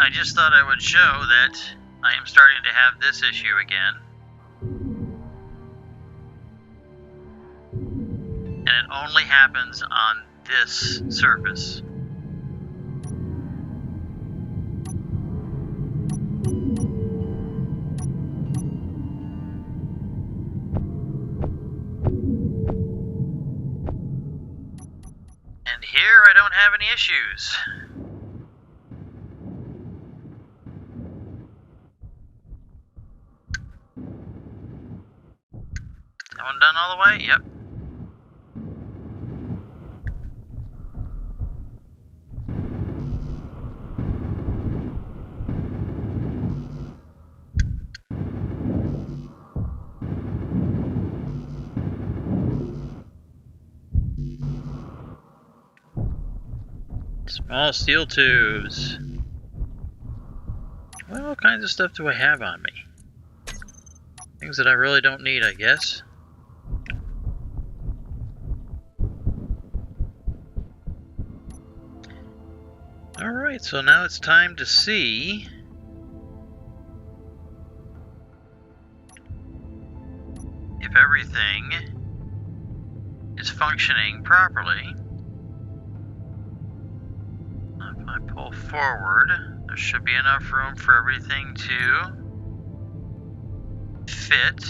I just thought I would show that I am starting to have this issue again. And it only happens on this surface. And here I don't have any issues. That one done all the way? Yep. Small steel tubes. What all kinds of stuff do I have on me? Things that I really don't need, I guess. Alright, so now it's time to see if everything is functioning properly. If I pull forward, there should be enough room for everything to fit.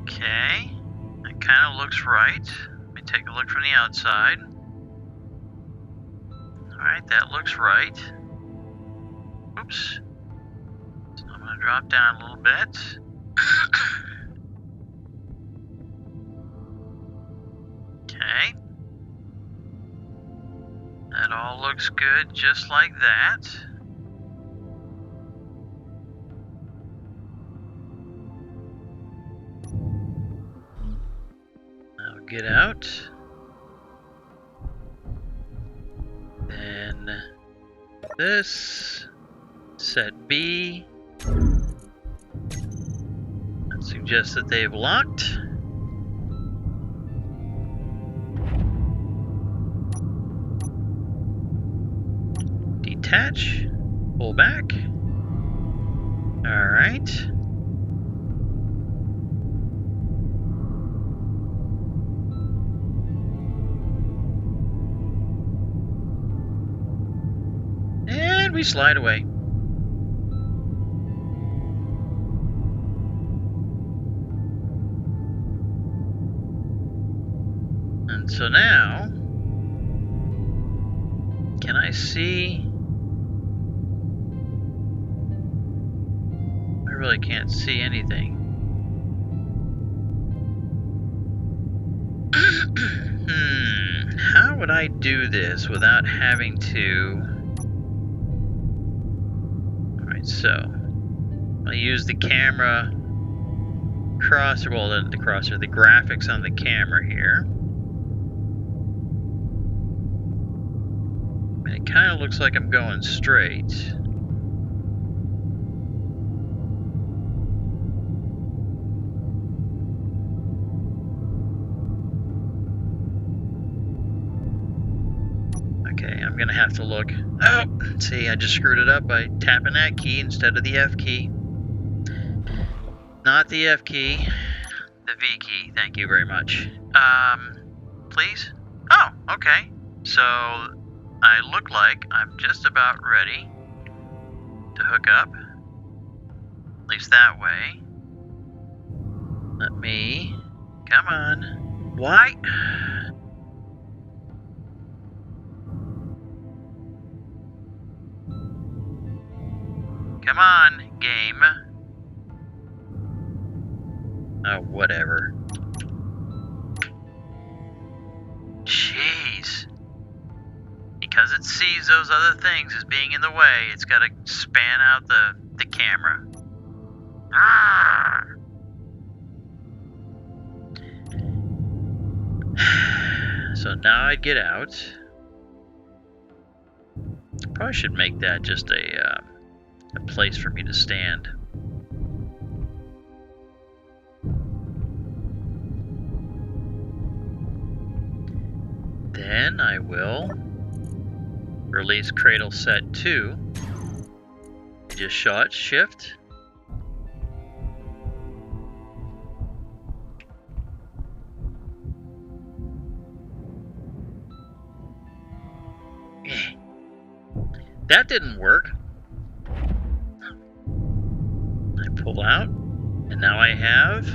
Okay, that kind of looks right. Let me take a look from the outside. Alright, that looks right. Oops. So I'm going to drop down a little bit. Okay. That all looks good just like that. Now get out. Then this. Set B. That suggests that they've locked. Detach. Pull back. Alright. And we slide away. And so now, can I see? I really can't see anything. How would I do this without having to? Alright, so I'll use the camera crosser, well, the crosser, the graphics on the camera here. It kind of looks like I'm going straight. Okay, I'm gonna have to look. Oh, see, I just screwed it up by tapping that key instead of the F key. Not the F key, the V key. Thank you very much. Please? Oh, okay. So I look like I'm just about ready to hook up, at least that way. Let me, come on. Why? Come on, game. Oh, whatever. Jeez. Because it sees those other things as being in the way, it's got to span out the camera. Arrgh. So now I get out. Probably should make that just a place for me to stand. Then I will release cradle set 2. Just shot shift. That didn't work. I pull out, and now I have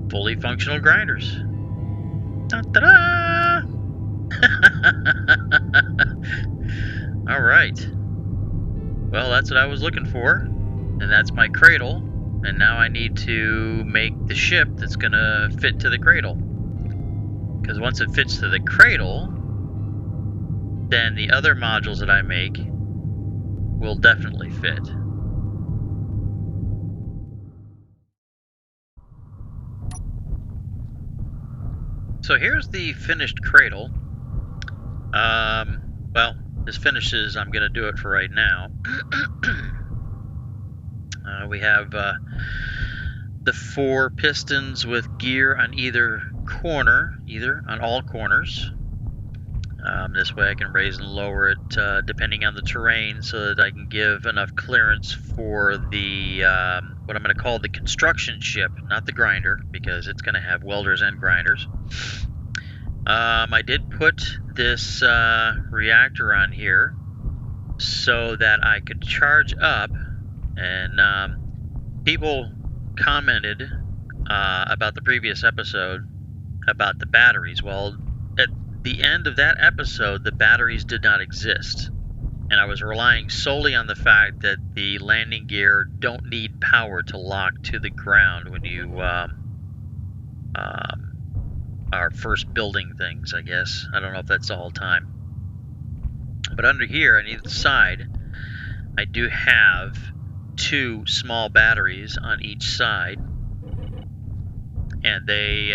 fully functional grinders. Ta-da! All right. Well, that's what I was looking for, and that's my cradle. And now I need to make the ship that's gonna fit to the cradle. Because once it fits to the cradle, then the other modules that I make will definitely fit. So here's the finished cradle. Well, this finishes, I'm going to do it for right now. We have the 4 pistons with gear on either corner, on all corners. This way I can raise and lower it depending on the terrain, so that I can give enough clearance for the what I'm going to call the construction ship, not the grinder, because it's going to have welders and grinders. I did put this reactor on here so that I could charge up, and people commented about the previous episode about the batteries. Well, at the end of that episode, the batteries did not exist, and I was relying solely on the fact that the landing gear don't need power to lock to the ground when you are first building things, I guess. I don't know if that's the whole time. But under here, on either side, I do have 2 small batteries on each side, and they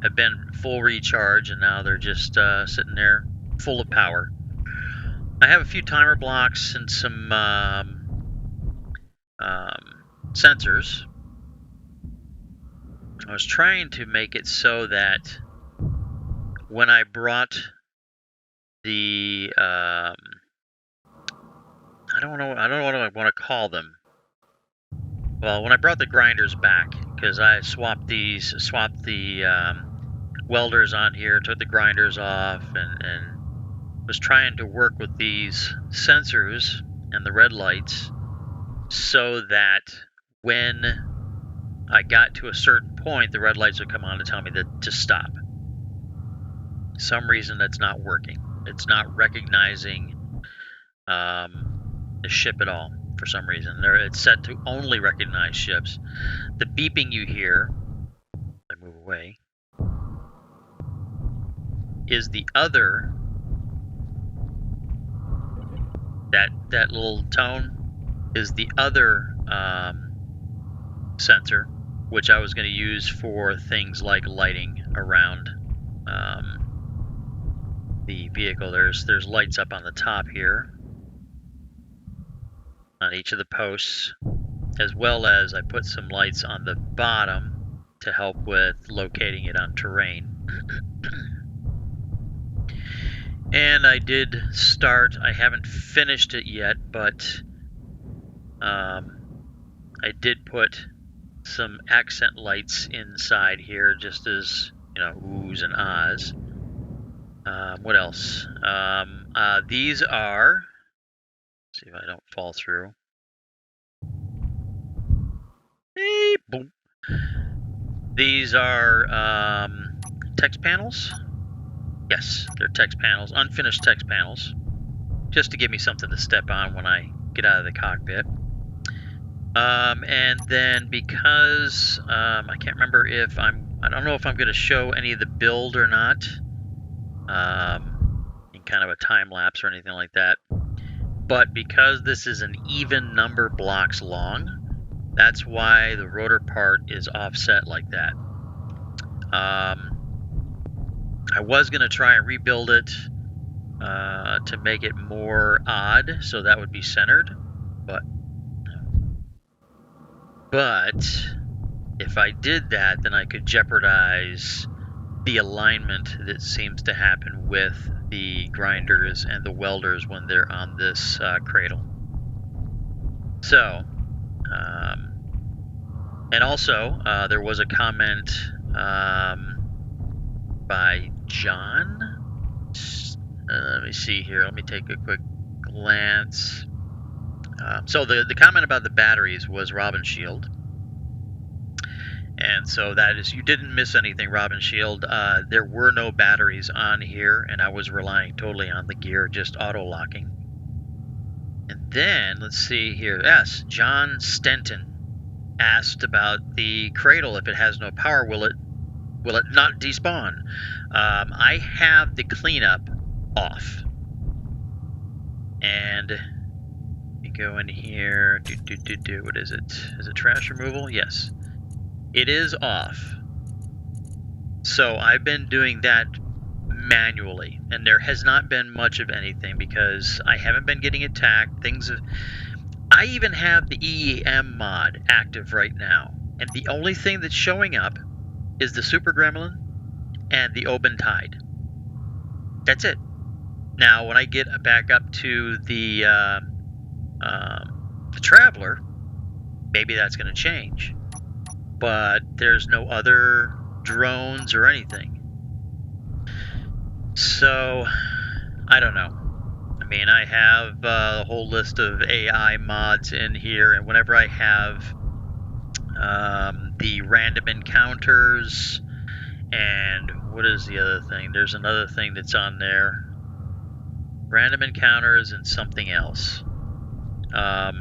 have been full recharge, and now they're just sitting there full of power. I have a few timer blocks and some sensors. I was trying to make it so that when I brought the I don't know what I want to call them. Well, when I brought the grinders back, because I swapped the welders on here, took the grinders off, and was trying to work with these sensors and the red lights so that when I got to a certain point, the red lights would come on and tell me to stop. For some reason, that's not working. It's not recognizing the ship at all. For some reason, it's set to only recognize ships. The beeping you hear, I move away, is the other. That little tone is the other sensor, which I was going to use for things like lighting around the vehicle. There's lights up on the top here on each of the posts, as well as I put some lights on the bottom to help with locating it on terrain. And I did start, I haven't finished it yet, but I did put some accent lights inside here, just as, oohs and ahs. What else? These are, let's see if I don't fall through. Hey, boom. These are text panels. Yes, they're text panels, unfinished text panels, just to give me something to step on when I get out of the cockpit. And then because I can't remember if I don't know if I'm going to show any of the build or not, in kind of a time lapse or anything like that. But because this is an even number blocks long, That's why the rotor part is offset like that. I was going to try and rebuild it to make it more odd, so that would be centered. But if I did that, then I could jeopardize the alignment that seems to happen with the grinders and the welders when they're on this cradle. So, and also there was a comment by John. Let me see here. Let me take a quick glance. So the comment about the batteries was Robin Shield. And so that is, you didn't miss anything, Robin Shield. There were no batteries on here, and I was relying totally on the gear, just auto-locking. And then, let's see here. Yes, John Stenton asked about the cradle. If it has no power, will it not despawn? I have the cleanup off. And you go in here. What is it? Is it trash removal? Yes. It is off. So I've been doing that manually, and there has not been much of anything because I haven't been getting attacked. I even have the EEM mod active right now, and the only thing that's showing up is the Super Gremlin and the Oban Tide. That's it. Now, when I get back up to the Traveler, maybe that's going to change. But there's no other drones or anything. So, I don't know. I mean, I have a whole list of AI mods in here, and whenever I have the random encounters, and what is the other thing? There's another thing that's on there. Random encounters and something else. I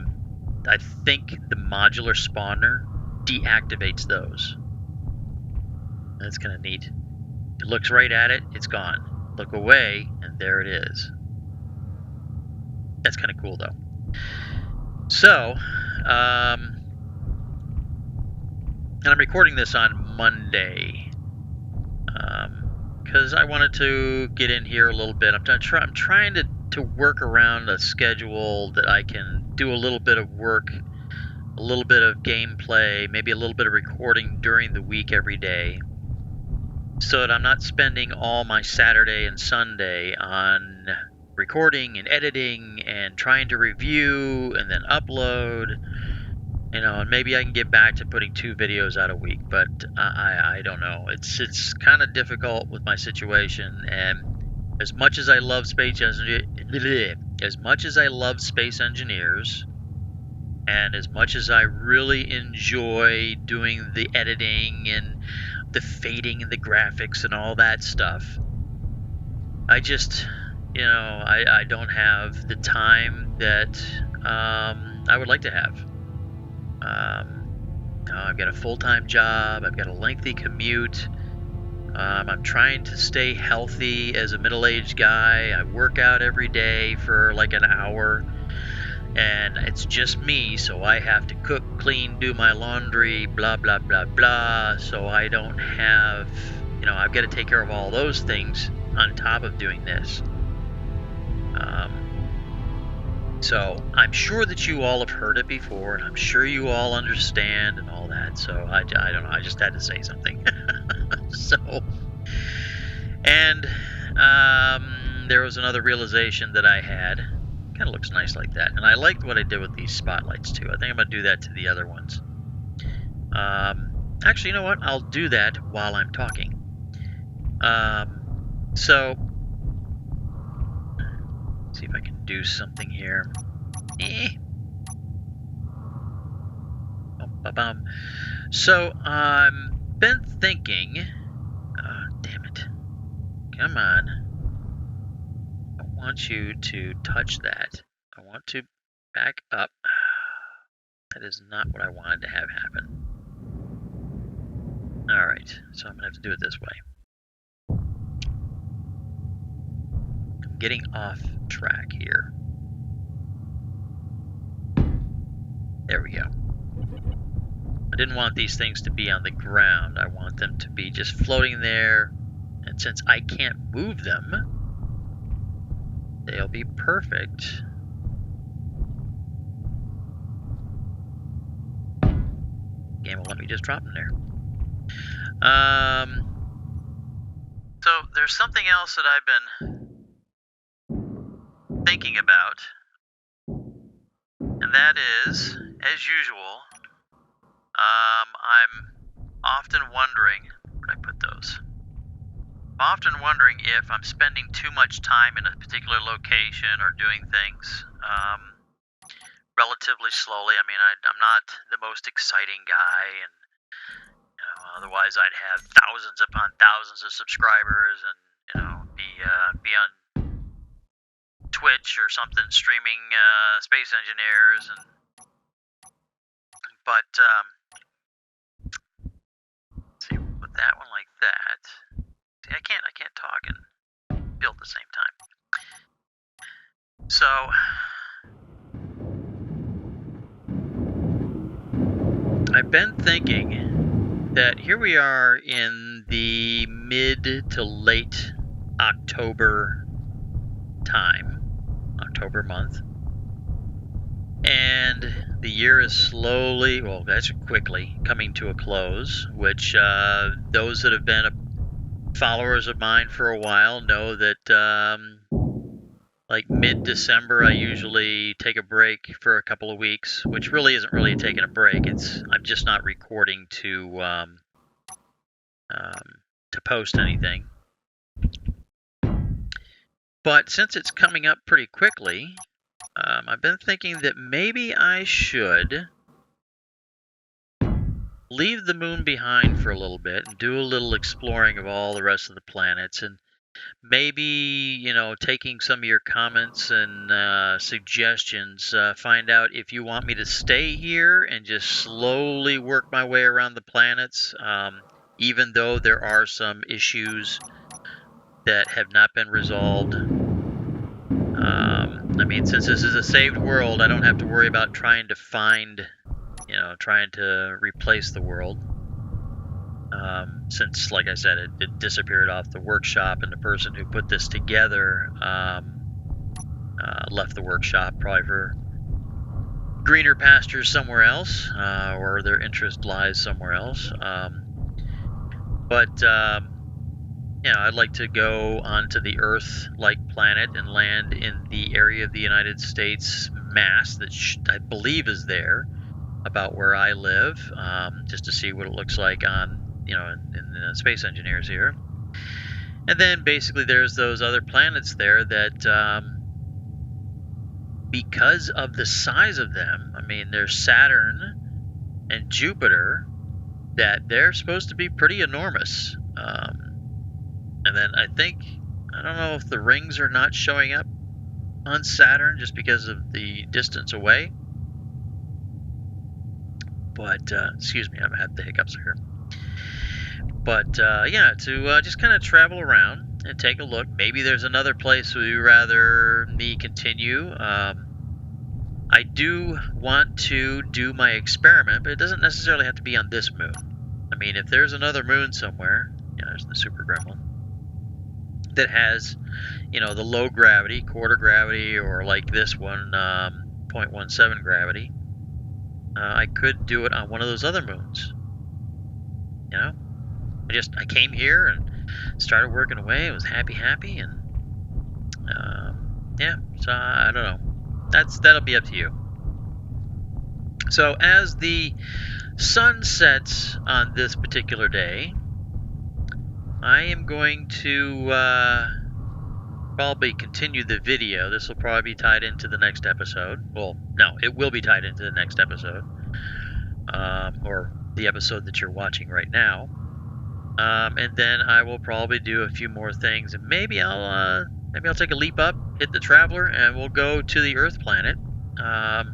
think the modular spawner deactivates those. That's kind of neat. It looks right at it, it's gone. Look away, and there it is. That's kind of cool, though. So, and I'm recording this on Monday because I wanted to get in here a little bit. I'm trying to work around a schedule that I can do a little bit of work, a little bit of gameplay, maybe a little bit of recording during the week every day, so that I'm not spending all my Saturday and Sunday on recording and editing and trying to review and then upload, and maybe I can get back to putting 2 videos out a week, but I don't know. It's kind of difficult with my situation, and as much as I love space engineers, and as much as I really enjoy doing the editing and the fading and the graphics and all that stuff, I just, I don't have the time that I would like to have. I've got a full-time job. I've got a lengthy commute. I'm trying to stay healthy as a middle-aged guy. I work out every day for like an hour. And it's just me, so I have to cook, clean, do my laundry, blah, blah, blah, blah. So I don't have, I've got to take care of all those things on top of doing this. So I'm sure that you all have heard it before, and I'm sure you all understand and all that. So I don't know, I just had to say something. And there was another realization that I had. Kind of looks nice like that, and I liked what I did with these spotlights too. I think I'm gonna do that to the other ones. Actually, you know what? I'll do that while I'm talking. So let's see if I can do something here. So I've been thinking. Damn it! Come on. I want you to touch that. I want to back up. That is not what I wanted to have happen. Alright, so I'm going to have to do it this way. I'm getting off track here. There we go. didn't want these things to be on the ground. I want them to be just floating there. And since I can't move them, they'll be perfect. Game will let me just drop them there. So there's something else that I've been thinking about, and that is, as usual, I'm often wondering, where did I put those? I'm often wondering if I'm spending too much time in a particular location or doing things relatively slowly. I mean, I'm not the most exciting guy, and otherwise I'd have thousands upon thousands of subscribers, and be on Twitch or something streaming Space Engineers, but let's see, put that one like that. See, I can't talk and build at the same time. So I've been thinking that here we are in the mid to late October time, October month, and the year is slowly, well, that's quickly coming to a close, which those that have been followers of mine for a while know that like mid-December I usually take a break for a couple of weeks, which really isn't really taking a break. I'm just not recording to post anything. But since it's coming up pretty quickly, I've been thinking that maybe I should leave the moon behind for a little bit and do a little exploring of all the rest of the planets, and maybe, taking some of your comments and suggestions, find out if you want me to stay here and just slowly work my way around the planets, even though there are some issues that have not been resolved. I mean, since this is a saved world, I don't have to worry about trying to replace the world. Since, like I said, it disappeared off the workshop, and the person who put this together left the workshop probably for greener pastures somewhere else, or their interest lies somewhere else. But I'd like to go onto the Earth-like planet and land in the area of the United States mass that I believe is there, about where I live, just to see what it looks like on, in the Space Engineers here. And then basically there's those other planets there that, because of the size of them, I mean, there's Saturn and Jupiter, that they're supposed to be pretty enormous. And then I don't know if the rings are not showing up on Saturn just because of the distance away. But, excuse me, I'm going to have the hiccups here. But, to just kind of travel around and take a look. Maybe there's another place we'd rather me continue. I do want to do my experiment, but it doesn't necessarily have to be on this moon. I mean, if there's another moon somewhere, there's the Super Gremlin, that has, the low gravity, quarter gravity, or like this one, 0.17 gravity, I could do it on one of those other moons. I came here and started working away. I was happy, and so I don't know. That'll be up to you. So as the sun sets on this particular day, I am going to probably continue the video. This will probably be tied into the next episode. Well, no, it will be tied into the next episode, or the episode that you're watching right now. And then I will probably do a few more things, and maybe I'll take a leap up, hit the Traveler, and we'll go to the Earth planet. I'll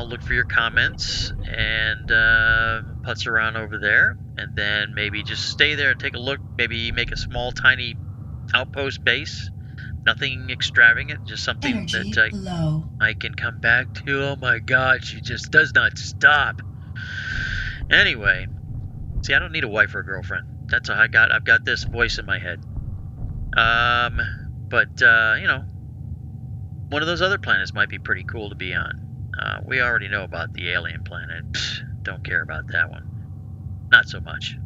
look for your comments and putz around over there, and then maybe just stay there and take a look. Maybe make a small, tiny outpost base Nothing extravagant, just something Energy that low. I can come back to. Oh my God, she just does not stop. Anyway, see, I don't need a wife or a girlfriend. That's all I got. I've got this voice in my head. But you know, one of those other planets might be pretty cool to be on. We already know about the alien planet. Don't care about that one. Not so much.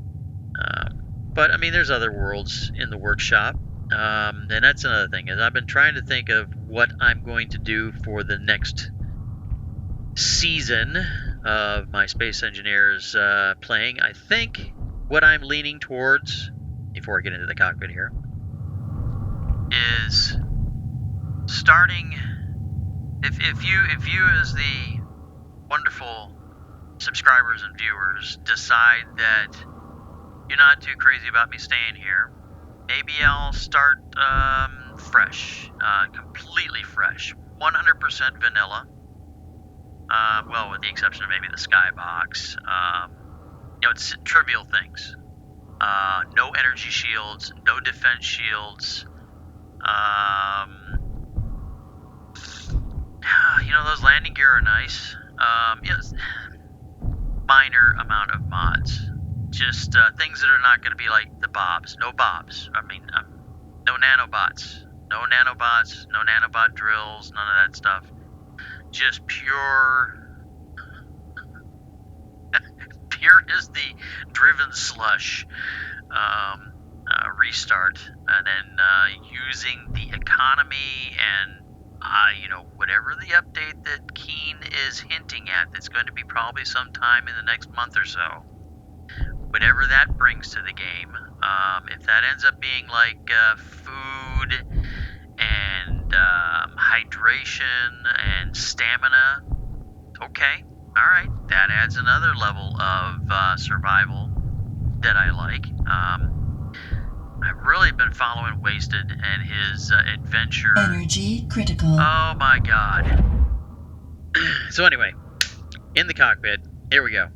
But I mean, there's other worlds in the workshop. And that's another thing, is I've been trying to think of what I'm going to do for the next season of my Space Engineers playing. I think what I'm leaning towards, before I get into the cockpit here, is starting, if you as the wonderful subscribers and viewers decide that you're not too crazy about me staying here, maybe I'll start fresh, completely fresh, 100% vanilla. Well, with the exception of maybe the skybox. You know, it's trivial things. No energy shields, no defense shields. You know, those landing gear are nice. Yes, minor amount of mods. Just things that are not going to be like the bobs. No bobs. I mean, no nanobots. No nanobots, no nanobot drills, none of that stuff. Just pure as the driven slush restart, and then using the economy and you know, whatever the update that Keen is hinting at, that's going to be probably sometime in the next month or so, whatever that brings to the game. If that ends up being like food and hydration and stamina, okay, all right, that adds another level of survival that I like. I've really been following Wasted and his adventure. Energy critical. Oh my God. So anyway, in the cockpit, here we go.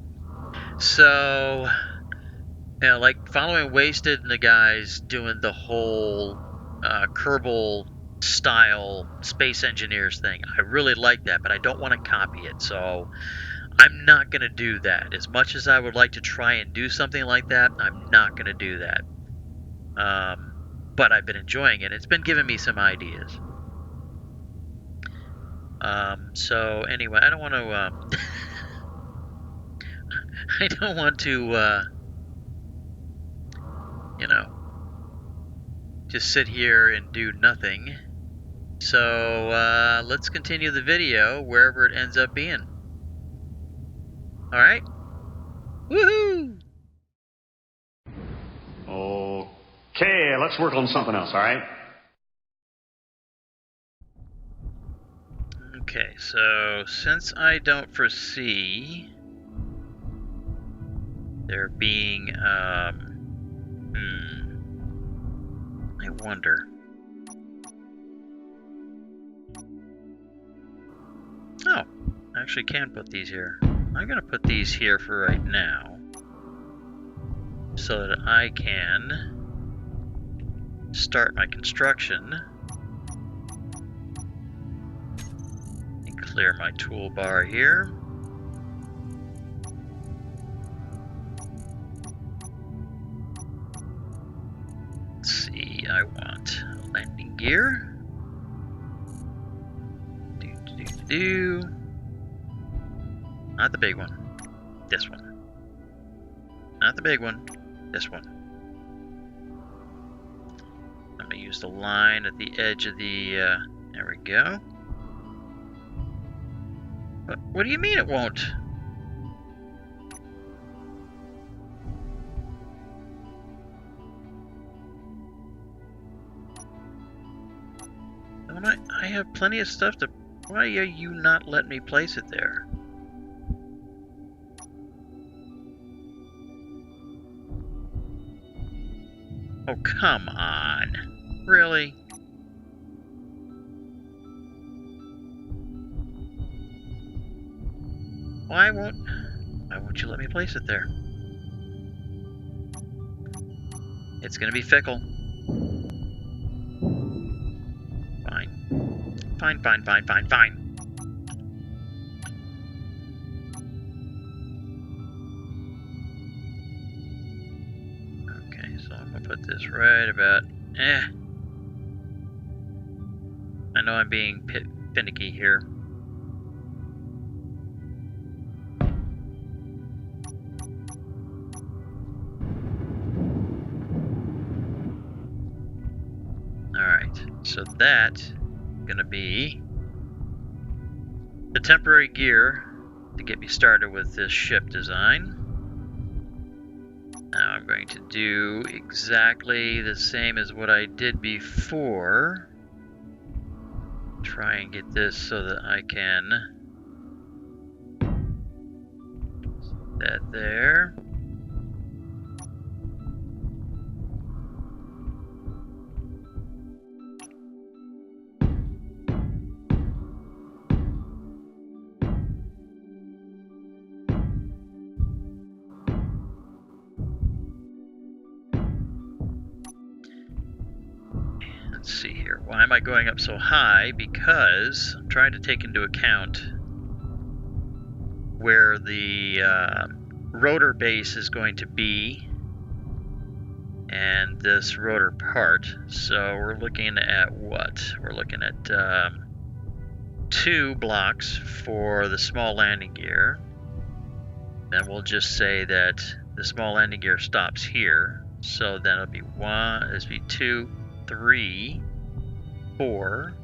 So, you know, like following Wasted and the guys doing the whole Kerbal style Space Engineers thing. I really like that, but I don't want to copy it. So I'm not going to do that. As much as I would like to try and do something like that, I'm not going to do that. But I've been enjoying it. It's been giving me some ideas. So anyway, I don't want to. I don't want to. You know, just sit here and do nothing. So let's continue the video wherever it ends up being. All right. Woohoo! Okay, let's work on something else, all right? Okay, so since I don't foresee there being, I wonder. Oh, I actually can put these here. I'm gonna put these here for right now, so that I can start my construction and clear my toolbar here. Let's see, I want a landing gear. Not the big one. This one. Not the big one. This one. I'm gonna use the line at the edge of the, there we go. What do you mean it won't? Don't I have plenty of stuff to... Why are you not letting me place it there? Oh, come on. Really? Why won't you let me place it there? It's gonna be fickle. Okay, so I'm gonna put this right about. I know I'm being finicky here. Alright, so that's gonna be the temporary gear to get me started with this ship design. Now I'm going to do exactly the same as what I did before. Try and get this so that I can set that there. Let's see here. Why am I going up so high? Because I'm trying to take into account where the rotor base is going to be and this rotor part. So we're looking at what? We're looking at 2 blocks for the small landing gear. Then we'll just say that the small landing gear stops here. So then it'll be 2, 3, 4,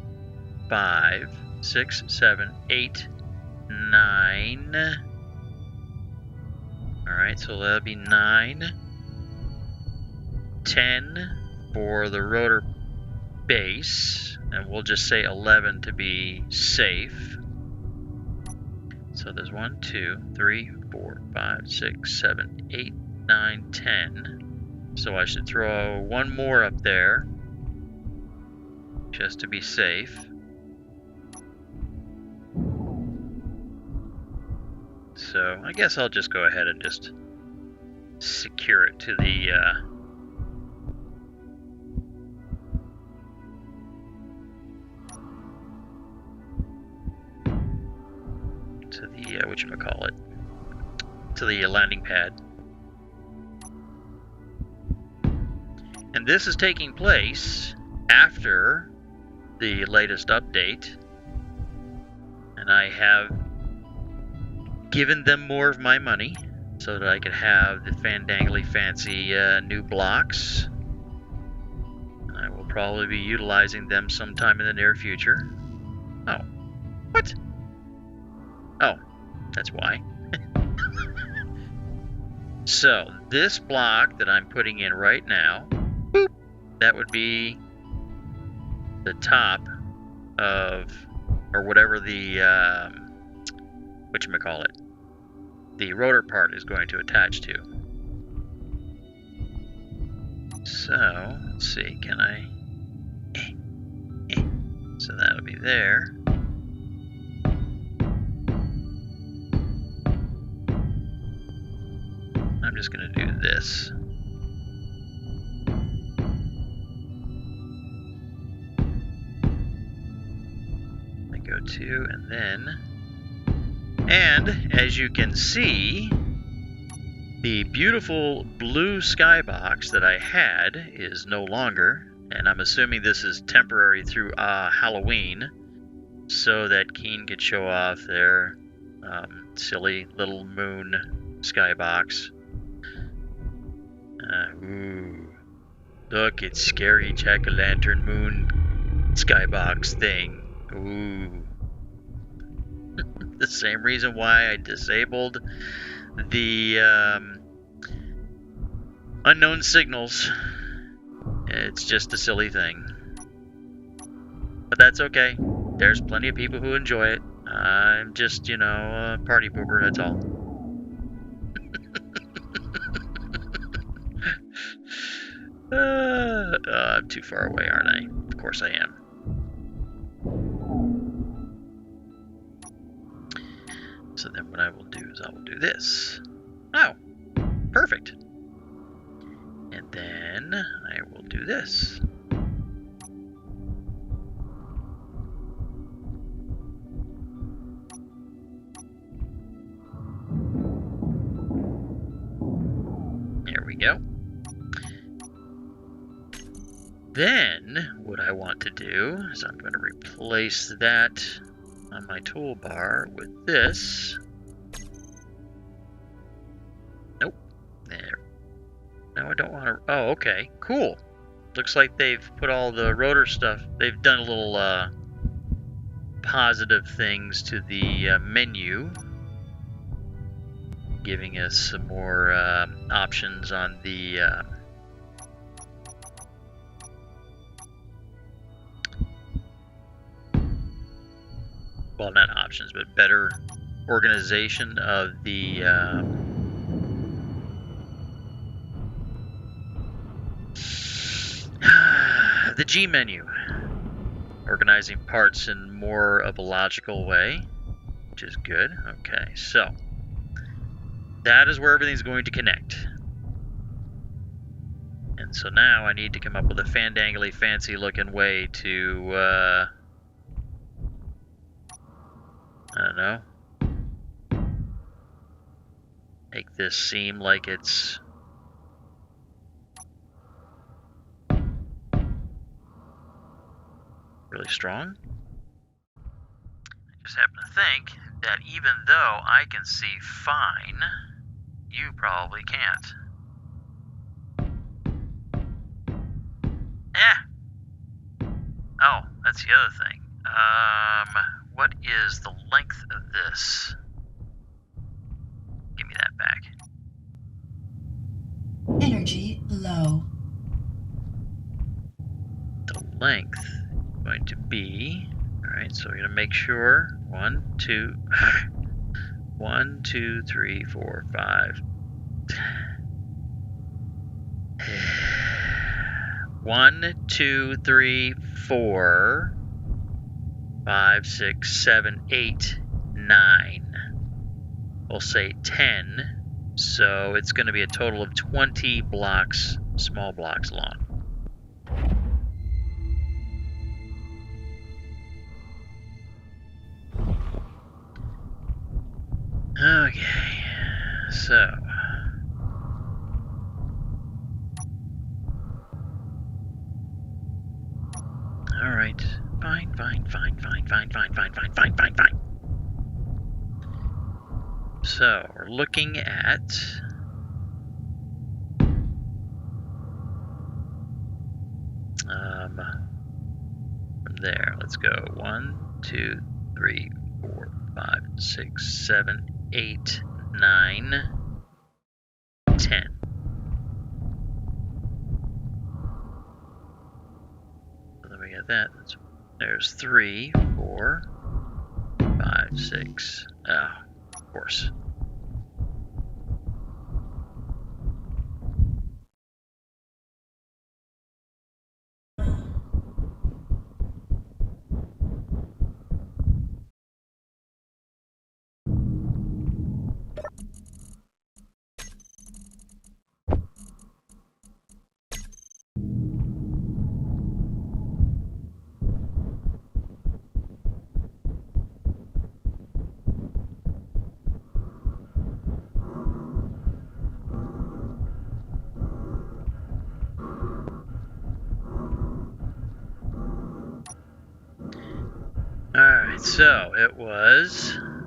5, 6, 7, 8, 9. Alright, so that'll be 9, 10 for the rotor base, and we'll just say 11 to be safe. So there's 1, 2, 3, 4, 5, 6, 7, 8, 9, 10. So I should throw 1 more up there, just to be safe. So I guess I'll just go ahead and just secure it to the whatchamacallit, to the landing pad. And this is taking place after the latest update, and I have given them more of my money so that I could have the fandangly fancy new blocks. I will probably be utilizing them sometime in the near future. Oh, what? Oh, that's why. So this block that I'm putting in right now, boop, that would be the top of, or whatever the whatchamacallit, the rotor part is going to attach to. So let's see, can I so that'll be there. I'm just going to do this. I go to, and then, and as you can see, the beautiful blue skybox that I had is no longer, and I'm assuming this is temporary through Halloween, so that Keen could show off their silly little moon skybox. Ooh, look, it's scary jack-o'-lantern moon skybox thing. Ooh. The same reason why I disabled the unknown signals. It's just a silly thing. But that's okay. There's plenty of people who enjoy it. I'm just, a party pooper, that's all. I'm too far away, aren't I? Of course I am. So then what I will do is I will do this. Oh, perfect. And then I will do this. go. Then, what I want to do is I'm going to replace that on my toolbar with this. Nope. There. No, I don't want to... Oh, okay. Cool. Looks like they've put all the rotor stuff... They've done a little positive things to the menu, giving us some more options on the... well, not options, but better organization of the G menu. Organizing parts in more of a logical way, which is good. Okay, so that is where everything's going to connect. And so now I need to come up with a fandangly fancy looking way to I don't know, make this seem like it's really strong. I just happen to think that even though I can see fine, you probably can't. Oh, that's the other thing. What is the length of this? Give me that back. Energy low. The length is going to be... Alright, so we're going to make sure... 1, 2... 1, 2, 3, 4, 5... 1, 2, 3, 4... 5, 6, 7, 8, 9. We'll say 10. So it's going to be a total of 20 blocks, small blocks long. Okay, so... Alright, fine. So, we're looking at... from there, let's go 1, 2, 3, 4, 5, 6, 7, 8, 9, 10. So then we got that. There's 3, 4, 5, 6. Oh, of course. Alright, so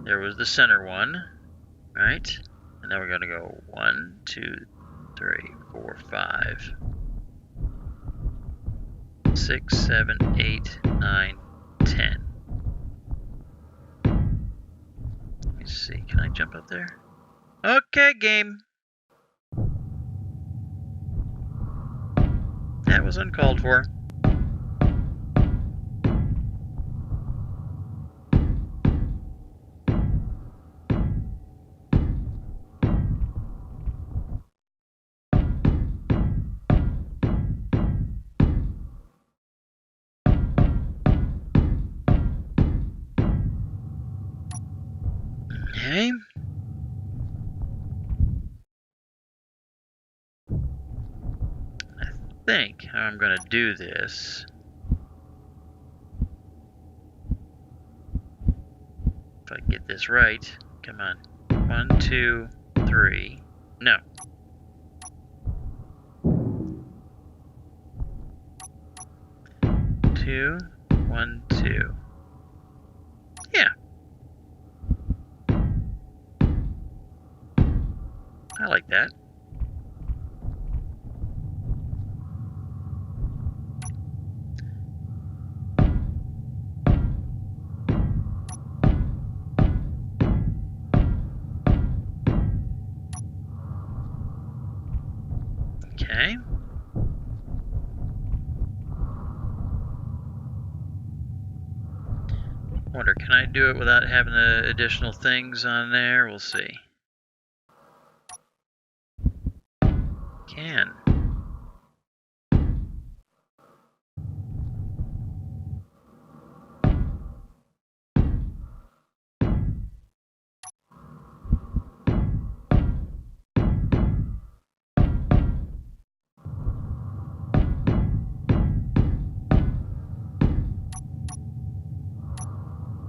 there was the center one, right? And now we're going to go 1, 2, 3, 4, 5, 6, 7, 8, 9, 10. Let me see, can I jump up there? Okay, game. That was uncalled for. Okay. I think how I'm going to do this. If I get this right, come on. 1, 2, 3. No. 2, 1, 2. Yeah. I like that. Okay. Wonder, can I do it without having the additional things on there? We'll see. Can.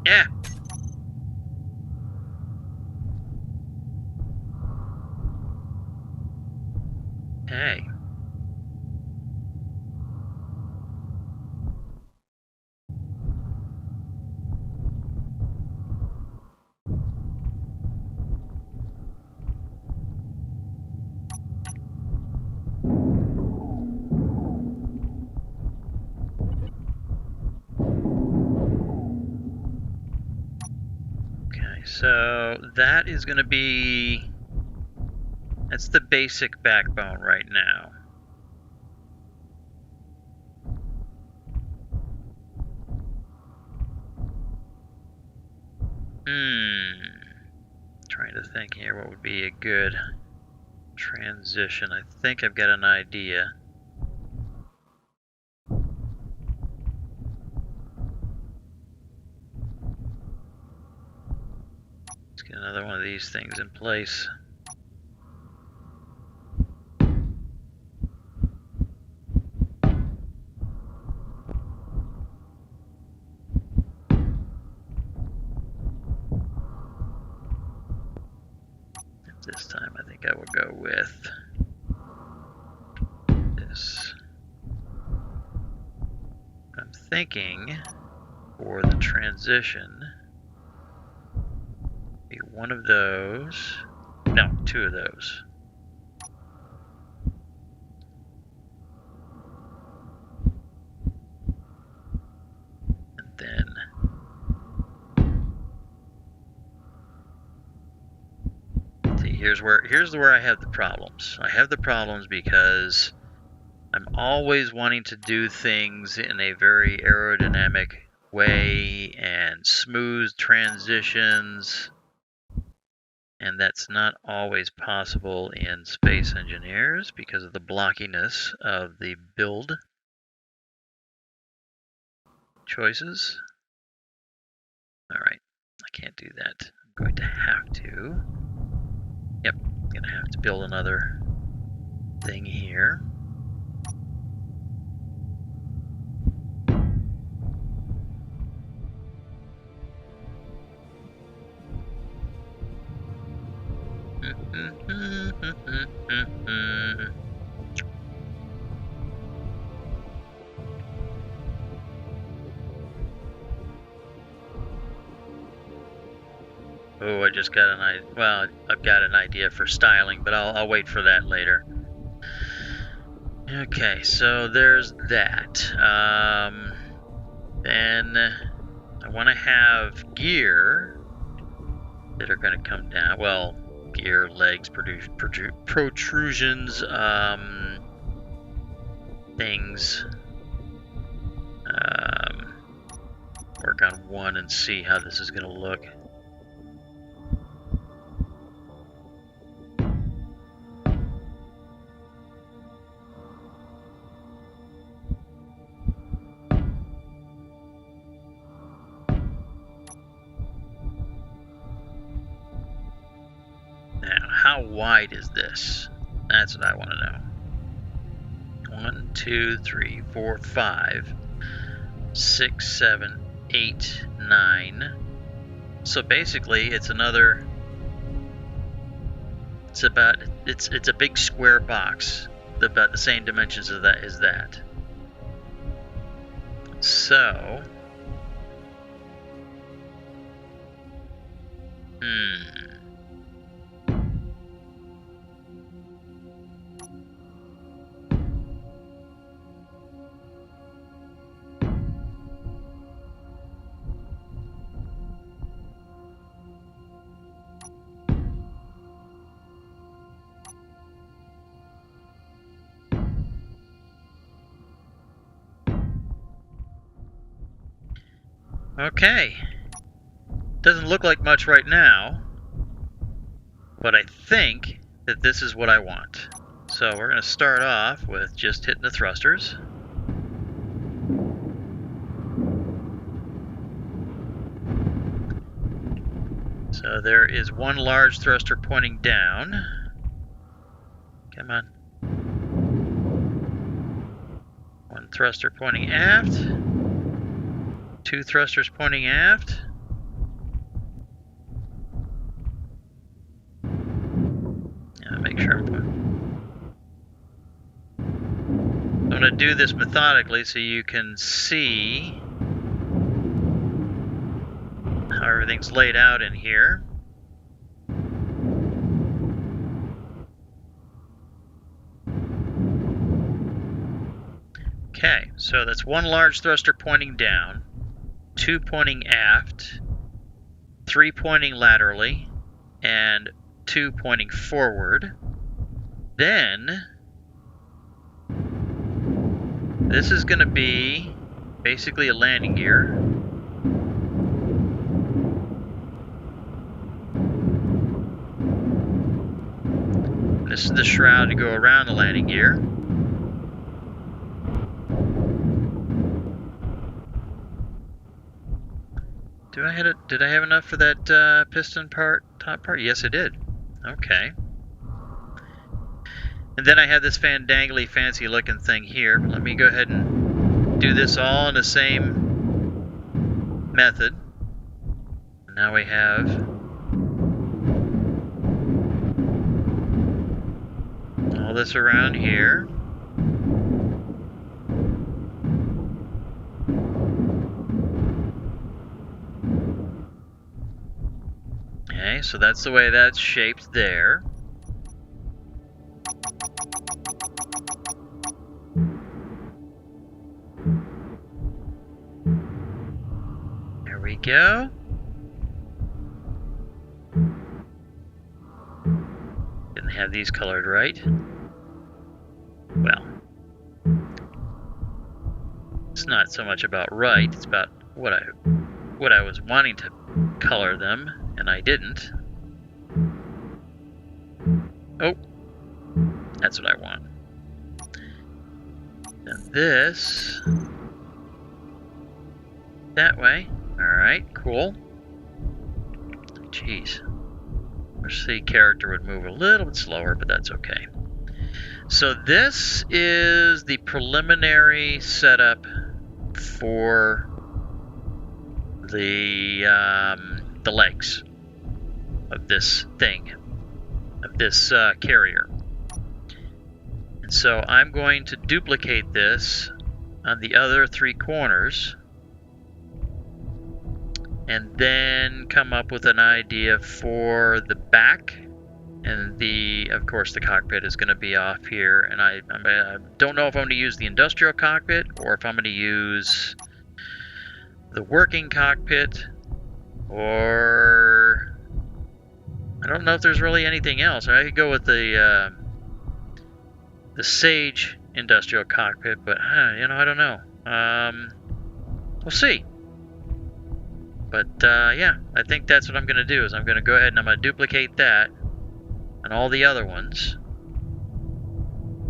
Yeah. Hey. Okay, so that is going to be... That's the basic backbone right now. Trying to think here what would be a good transition. I think I've got an idea. Let's get another one of these things in place. This time I think I will go with this. I'm thinking for the transition, be one of those, no, two of those. And then here's where I have the problems. I have the problems because I'm always wanting to do things in a very aerodynamic way and smooth transitions, and that's not always possible in Space Engineers because of the blockiness of the build choices. Alright, I can't do that. I'm going to have to... Yep, I'm going to have to build another thing here. Oh, I just got an idea. Well, I've got an idea for styling, but I'll wait for that later. Okay, so there's that. Then I want to have gear that are going to come down. Well, gear, legs, protrusions, things. Work on one and see how this is going to look. How wide is this? That's what I want to know. 1, 2, 3, 4, 5, 6, 7, 8, 9. So basically, it's another. It's a big square box, about the same dimensions as that. So... Okay. Doesn't look like much right now, but I think that this is what I want. So we're going to start off with just hitting the thrusters. So there is one large thruster pointing down. Come on. One thruster pointing aft. Two thrusters pointing aft. Make sure I'm going to do this methodically so you can see how everything's laid out in here. Okay, so that's one large thruster pointing down, two pointing aft, three pointing laterally, and two pointing forward. Then this is going to be basically a landing gear. This is the shroud to go around the landing gear. Did I have enough for that piston part, top part? Yes, I did. Okay. And then I have this fandangly fancy looking thing here. Let me go ahead and do this all in the same method. Now we have all this around here. Okay, so that's the way that's shaped there. There we go. Didn't have these colored right. Well, it's not so much about right, it's about what I was wanting to color them, and I didn't. Oh, that's what I want. And this that way. Alright, cool. Jeez. Our C character would move a little bit slower, but that's okay. So this is the preliminary setup for the legs of this thing, of this carrier. And so I'm going to duplicate this on the other three corners and then come up with an idea for the back. And of course, the cockpit is going to be off here. And I don't know if I'm going to use the industrial cockpit or if I'm going to use the working cockpit, or I don't know if there's really anything else. I could go with the Sage industrial cockpit, but I don't know. We'll see. But yeah, I think that's what I'm going to do. Is I'm going to go ahead and I'm going to duplicate that on all the other ones,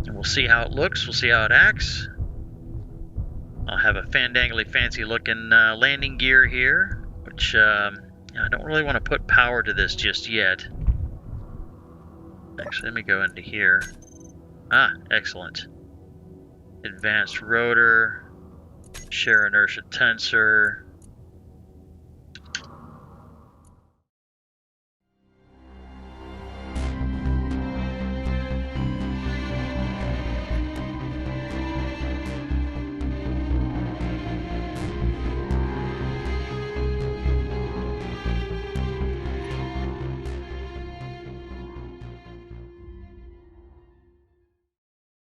and we'll see how it looks. We'll see how it acts. I'll have a fandangly fancy looking landing gear here, which I don't really want to put power to this just yet. Actually, let me go into here. Ah, excellent. Advanced rotor, shear inertia tensor,